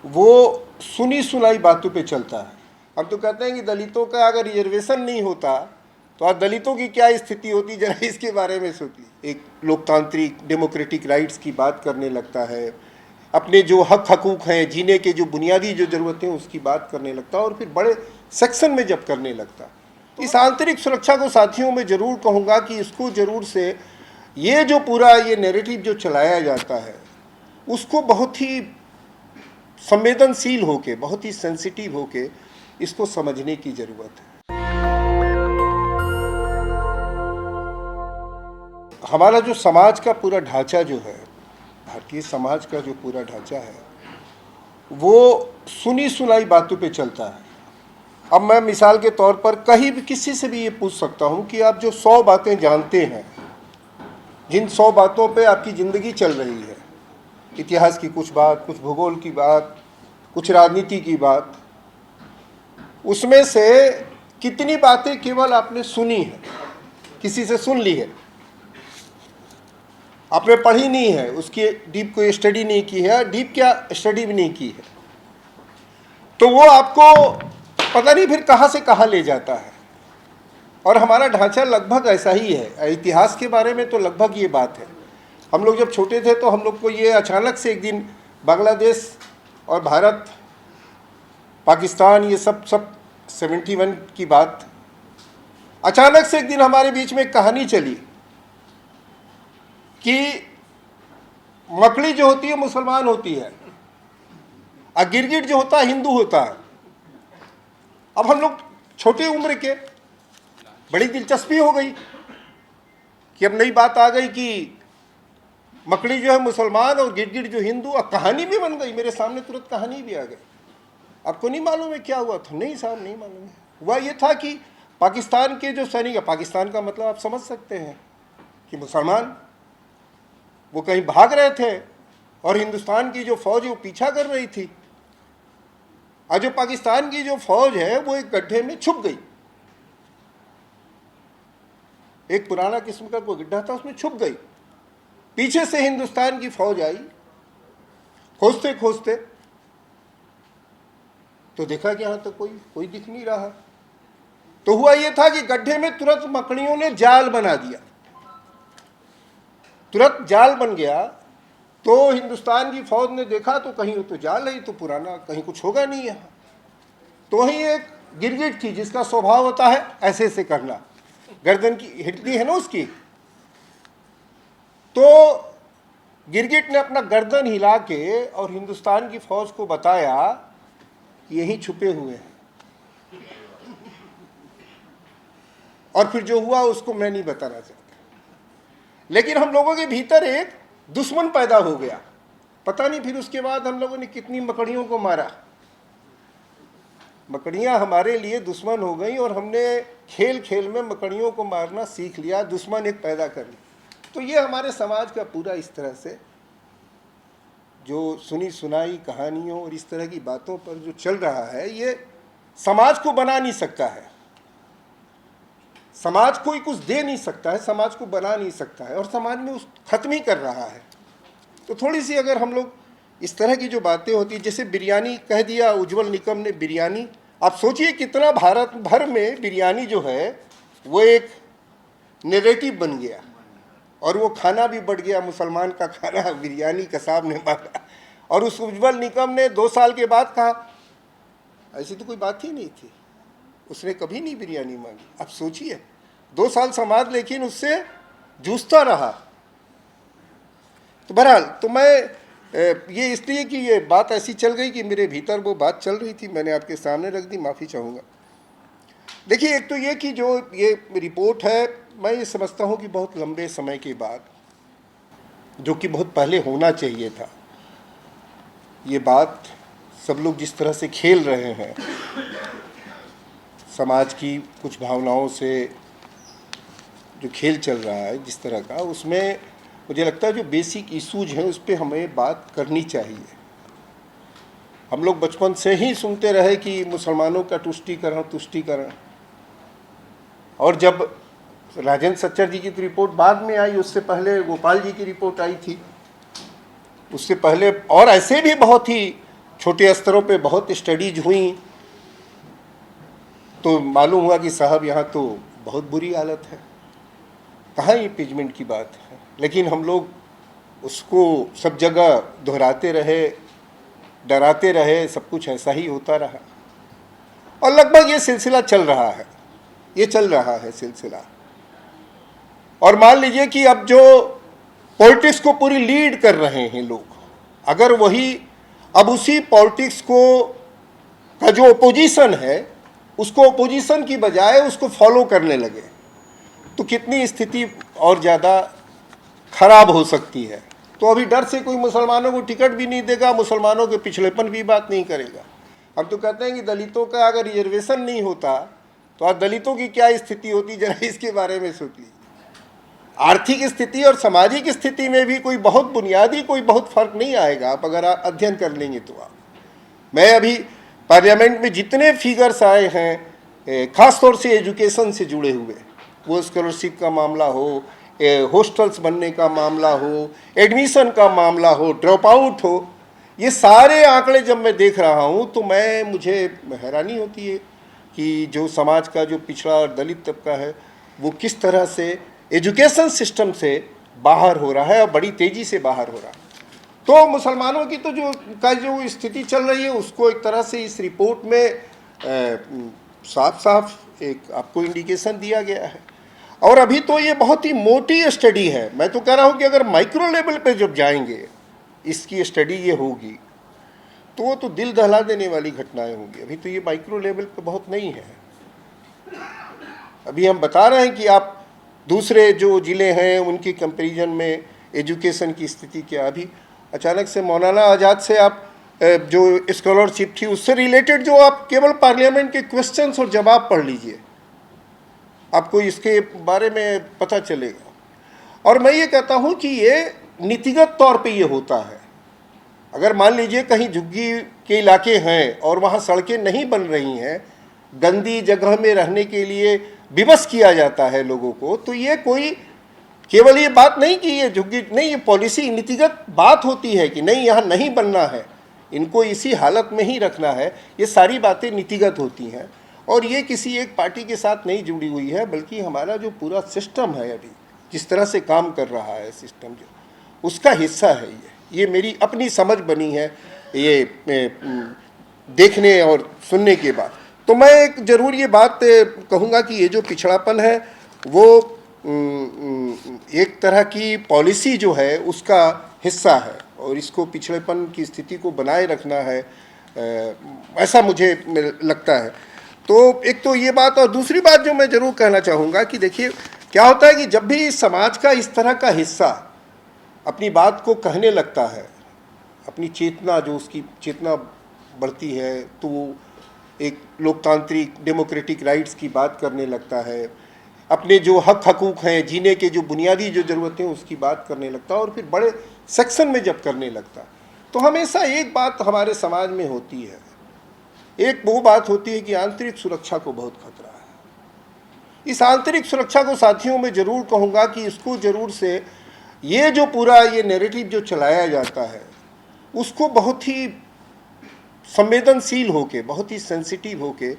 वो सुनी सुनाई बातों पे चलता है। हम तो कहते हैं कि दलितों का अगर रिजर्वेशन नहीं होता तो आज दलितों की क्या स्थिति होती, जरा इसके बारे में सोचिए। एक लोकतांत्रिक डेमोक्रेटिक राइट्स की बात करने लगता है, अपने जो हक हकूक़ हैं, जीने के जो बुनियादी जो ज़रूरतें हैं उसकी बात करने लगता है, और फिर बड़े सेक्शन में जब करने लगता है। इस आंतरिक सुरक्षा को साथियों में ज़रूर कहूँगा कि इसको ज़रूर से ये जो पूरा ये नैरेटिव जो चलाया जाता है उसको बहुत ही संवेदनशील होके, बहुत ही सेंसिटिव होके इसको समझने की ज़रूरत है। हमारा जो समाज का पूरा ढांचा जो है, भारतीय समाज का जो पूरा ढांचा है, वो सुनी सुनाई बातों पे चलता है। अब मैं मिसाल के तौर पर कहीं भी किसी से भी ये पूछ सकता हूँ कि आप जो 100 बातें जानते हैं, जिन 100 बातों पे आपकी ज़िंदगी चल रही है, इतिहास की कुछ बात, कुछ भूगोल की बात, कुछ राजनीति की बात, उसमें से कितनी बातें केवल आपने सुनी है, किसी से सुन ली है, आपने पढ़ी नहीं है, उसकी डीप कोई स्टडी नहीं की है, डीप क्या स्टडी भी नहीं की है, तो वो आपको पता नहीं फिर कहाँ से कहाँ ले जाता है। और हमारा ढांचा लगभग ऐसा ही है। इतिहास के बारे में तो लगभग ये बात है। हम लोग जब छोटे थे तो हम लोग को ये अचानक से एक दिन बांग्लादेश और भारत, पाकिस्तान, ये सब 71 की बात, अचानक से एक दिन हमारे बीच में एक कहानी चली कि मकड़ी जो होती है मुसलमान होती है और गिरगिट जो होता है हिंदू होता है। अब हम लोग छोटी उम्र के, बड़ी दिलचस्पी हो गई कि अब नई बात आ गई कि मकड़ी जो है मुसलमान और गिरगिट जो हिंदू, और कहानी भी बन गई। मेरे सामने तुरंत कहानी भी आ गई। आपको नहीं मालूम है क्या हुआ था? नहीं साहब, नहीं मालूम है। हुआ ये था कि पाकिस्तान के जो सैनिक, पाकिस्तान का मतलब आप समझ सकते हैं कि मुसलमान, वो कहीं भाग रहे थे और हिंदुस्तान की जो फौज है वो पीछा कर रही थी, और जो पाकिस्तान की जो फौज है वो एक गड्ढे में छुप गई। एक पुराना किस्म का कोई गड्ढा था, उसमें छुप गई। पीछे से हिंदुस्तान की फौज आई, खोजते खोजते तो देखा कि यहाँ तो कोई दिख नहीं रहा। तो हुआ ये था कि गड्ढे में तुरंत मकड़ियों ने जाल बना दिया। तुरंत जाल बन गया तो हिंदुस्तान की फौज ने देखा तो कहीं तो जाल है, तो पुराना, कहीं कुछ होगा नहीं यहाँ। तो वहीं एक गिरगिट थी जिसका स्वभाव होता है ऐसे ऐसे करना, गर्दन की हिलती है ना उसकी। तो गिरगिट ने अपना गर्दन हिला के और हिंदुस्तान की फौज को बताया कि यहीं छुपे हुए हैं। और फिर जो हुआ उसको मैं नहीं बताना चाहता, लेकिन हम लोगों के भीतर एक दुश्मन पैदा हो गया। पता नहीं फिर उसके बाद हम लोगों ने कितनी मकड़ियों को मारा। मकड़ियाँ हमारे लिए दुश्मन हो गई और हमने खेल खेल में मकड़ियों को मारना सीख लिया, दुश्मन एक पैदा कर लिया। तो ये हमारे समाज का पूरा इस तरह से जो सुनी सुनाई कहानियों और इस तरह की बातों पर जो चल रहा है, ये समाज को बना नहीं सकता है। समाज कोई कुछ दे नहीं सकता है, समाज को बना नहीं सकता है, और समाज में उस खत्म ही कर रहा है। तो थोड़ी सी अगर हम लोग इस तरह की जो बातें होती है, जैसे बिरयानी कह दिया उज्जवल निकम ने, बिरयानी, आप सोचिए कितना भारत भर में बिरयानी जो है वो एक नैरेटिव बन गया, और वो खाना भी बढ़ गया, मुसलमान का खाना बिरयानी कसाब ने मांगा। और उस उज्जवल निकम ने 2 साल के बाद कहा, ऐसी तो कोई बात ही नहीं थी, उसने कभी नहीं बिरयानी मांगी। अब सोचिए 2 साल समाज लेकिन उससे जूझता रहा। तो बहरहाल, तो मैं ये इसलिए कि ये बात ऐसी चल गई कि मेरे भीतर वो बात चल रही थी, मैंने आपके सामने रख दी, माफ़ी चाहूँगा। देखिए, एक तो ये कि जो ये रिपोर्ट है, मैं ये समझता हूँ कि बहुत लंबे समय के बाद, जो कि बहुत पहले होना चाहिए था, ये बात सब लोग जिस तरह से खेल रहे हैं समाज की कुछ भावनाओं से, जो खेल चल रहा है जिस तरह का, उसमें मुझे लगता है जो बेसिक इशूज हैं उस पर हमें बात करनी चाहिए। हम लोग बचपन से ही सुनते रहे कि मुसलमानों का तुष्टीकरण, और जब राजेंद्र सच्चर जी की तो रिपोर्ट बाद में आई, उससे पहले गोपाल जी की रिपोर्ट आई थी, उससे पहले और ऐसे भी बहुत ही छोटे स्तरों पे बहुत स्टडीज हुई तो मालूम हुआ कि साहब यहाँ तो बहुत बुरी हालत है, कहाँ इम्पीचमेंट की बात है। लेकिन हम लोग उसको सब जगह दोहराते रहे, डराते रहे, सब कुछ ऐसा ही होता रहा और लगभग ये सिलसिला चल रहा है, ये चल रहा है सिलसिला। और मान लीजिए कि अब जो पॉलिटिक्स को पूरी लीड कर रहे हैं लोग, अगर वही अब उसी पॉलिटिक्स को का जो ओपोजिशन है उसको ओपोजिशन की बजाय उसको फॉलो करने लगे तो कितनी स्थिति और ज़्यादा खराब हो सकती है। तो अभी डर से कोई मुसलमानों को टिकट भी नहीं देगा, मुसलमानों के पिछड़ेपन भी बात नहीं करेगा। हम तो कहते हैं कि दलितों का अगर रिजर्वेशन नहीं होता तो आज दलितों की क्या स्थिति होती, जरा इसके बारे में सोच लीजिए। आर्थिक स्थिति और सामाजिक स्थिति में भी कोई बहुत बुनियादी कोई बहुत फर्क नहीं आएगा आप अगर आप अध्ययन कर लेंगे तो। आप मैं अभी पार्लियामेंट में जितने फिगर्स आए हैं ख़ास तौर से एजुकेशन से जुड़े हुए, वो स्कॉलरशिप का मामला हो, हॉस्टल्स बनने का मामला हो, एडमिशन का मामला हो, ड्रॉप आउट हो, ये सारे आंकड़े जब मैं देख रहा हूँ तो मुझे हैरानी होती है कि जो समाज का जो पिछड़ा और दलित तबका है वो किस तरह से एजुकेशन सिस्टम से बाहर हो रहा है और बड़ी तेज़ी से बाहर हो रहा है। तो मुसलमानों की तो जो स्थिति चल रही है उसको एक तरह से इस रिपोर्ट में साफ साफ एक आपको इंडिकेशन दिया गया है। और अभी तो ये बहुत ही मोटी स्टडी है, मैं तो कह रहा हूँ कि अगर माइक्रो लेवल पे जब जाएंगे इसकी स्टडी ये होगी तो वो तो दिल दहला देने वाली घटनाएं होंगी। अभी तो ये माइक्रो लेवल पे बहुत नहीं है। अभी हम बता रहे हैं कि आप दूसरे जो ज़िले हैं उनकी कंपैरिजन में एजुकेशन की स्थिति क्या। अभी अचानक से मौलाना आज़ाद से आप जो स्कॉलरशिप थी उससे रिलेटेड जो आप केवल पार्लियामेंट के क्वेश्चंस और जवाब पढ़ लीजिए, आपको इसके बारे में पता चलेगा। और मैं ये कहता हूँ कि ये नीतिगत तौर पे ये होता है। अगर मान लीजिए कहीं झुग्गी के इलाके हैं और वहाँ सड़कें नहीं बन रही हैं, गंदी जगह में रहने के लिए विवश किया जाता है लोगों को, तो ये कोई केवल ये बात नहीं कि ये झुग्गी नहीं, ये पॉलिसी नीतिगत बात होती है कि नहीं यहाँ नहीं बनना है, इनको इसी हालत में ही रखना है। ये सारी बातें नीतिगत होती हैं और ये किसी एक पार्टी के साथ नहीं जुड़ी हुई है, बल्कि हमारा जो पूरा सिस्टम है अभी जिस तरह से काम कर रहा है सिस्टम जो उसका हिस्सा है। ये मेरी अपनी समझ बनी है ये देखने और सुनने के बाद। तो मैं एक ज़रूर ये बात कहूँगा कि ये जो पिछड़ापन है वो एक तरह की पॉलिसी जो है उसका हिस्सा है और इसको पिछड़ेपन की स्थिति को बनाए रखना है, ऐसा मुझे लगता है। तो एक तो ये बात, और दूसरी बात जो मैं ज़रूर कहना चाहूँगा कि देखिए क्या होता है कि जब भी समाज का इस तरह का हिस्सा अपनी बात को कहने लगता है, अपनी चेतना जो उसकी चेतना बढ़ती है तो वो एक लोकतांत्रिक डेमोक्रेटिक राइट्स की बात करने लगता है, अपने जो हक हकूक़ हैं जीने के जो बुनियादी जो ज़रूरतें हैं उसकी बात करने लगता है और फिर बड़े सेक्शन में जब करने लगता है तो हमेशा एक बात हमारे समाज में होती है, एक वो बात होती है कि आंतरिक सुरक्षा को बहुत खतरा है। इस आंतरिक सुरक्षा को साथियों में ज़रूर कहूँगा कि इसको ज़रूर से ये जो पूरा ये नैरेटिव जो चलाया जाता है उसको बहुत ही संवेदनशील होके, बहुत ही सेंसिटिव होके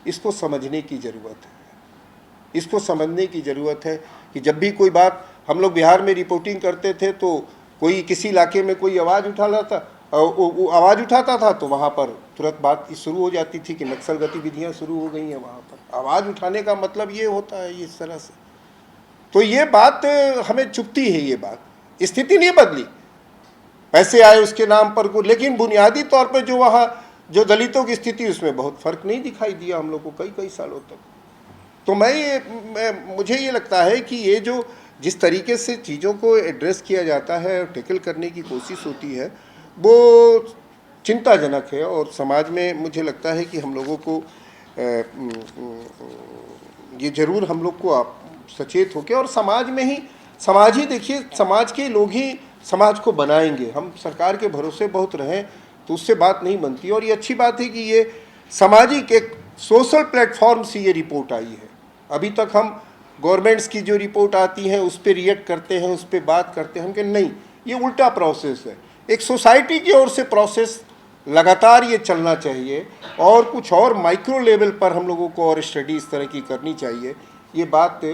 इसको समझने की ज़रूरत है। इसको समझने की ज़रूरत है कि जब भी कोई बात, हम लोग बिहार में रिपोर्टिंग करते थे तो कोई किसी इलाके में कोई आवाज़ उठा लाता, वो आवाज़ उठाता था तो वहाँ पर तुरंत बात शुरू हो जाती थी कि नक्सल गतिविधियाँ शुरू हो गई हैं वहाँ पर। आवाज़ उठाने का मतलब ये होता है इस तरह से। तो ये बात हमें चुभती है, ये बात, स्थिति नहीं बदली, पैसे आए उसके नाम पर को, लेकिन बुनियादी तौर पर जो वहाँ जो दलितों की स्थिति उसमें बहुत फ़र्क नहीं दिखाई दिया हम लोग को कई कई सालों तक। तो मुझे ये लगता है कि ये जो जिस तरीके से चीज़ों को एड्रेस किया जाता है और टैकल करने की कोशिश होती है वो चिंताजनक है और समाज में मुझे लगता है कि हम लोगों को ये ज़रूर हम लोग को आप सचेत होकर और समाज में ही, समाज ही देखिए, समाज के लोग ही समाज को बनाएंगे। हम सरकार के भरोसे बहुत रहें तो उससे बात नहीं बनती। और ये अच्छी बात है कि ये सामाजिक एक सोशल प्लेटफॉर्म से ये रिपोर्ट आई है। अभी तक हम गवर्नमेंट्स की जो रिपोर्ट आती है उस पर रिएक्ट करते हैं, उस पर बात करते हैं, हम कि नहीं, ये उल्टा प्रोसेस है, एक सोसाइटी की ओर से प्रोसेस लगातार ये चलना चाहिए और कुछ और माइक्रो लेवल पर हम लोगों को और स्टडी इस तरह की करनी चाहिए। ये बात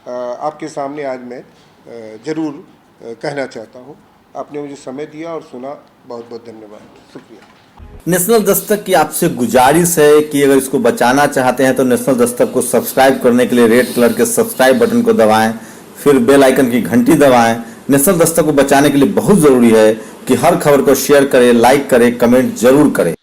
आपके सामने आज मैं ज़रूर कहना चाहता हूँ। आपने मुझे समय दिया और सुना, बहुत बहुत धन्यवाद, शुक्रिया। नेशनल दस्तक की आपसे गुजारिश है कि अगर इसको बचाना चाहते हैं तो नेशनल दस्तक को सब्सक्राइब करने के लिए रेड कलर के सब्सक्राइब बटन को दबाएं, फिर बेल आइकन की घंटी दबाएं। नेशनल दस्तक को बचाने के लिए बहुत ज़रूरी है कि हर खबर को शेयर करें, लाइक करें, कमेंट जरूर करें।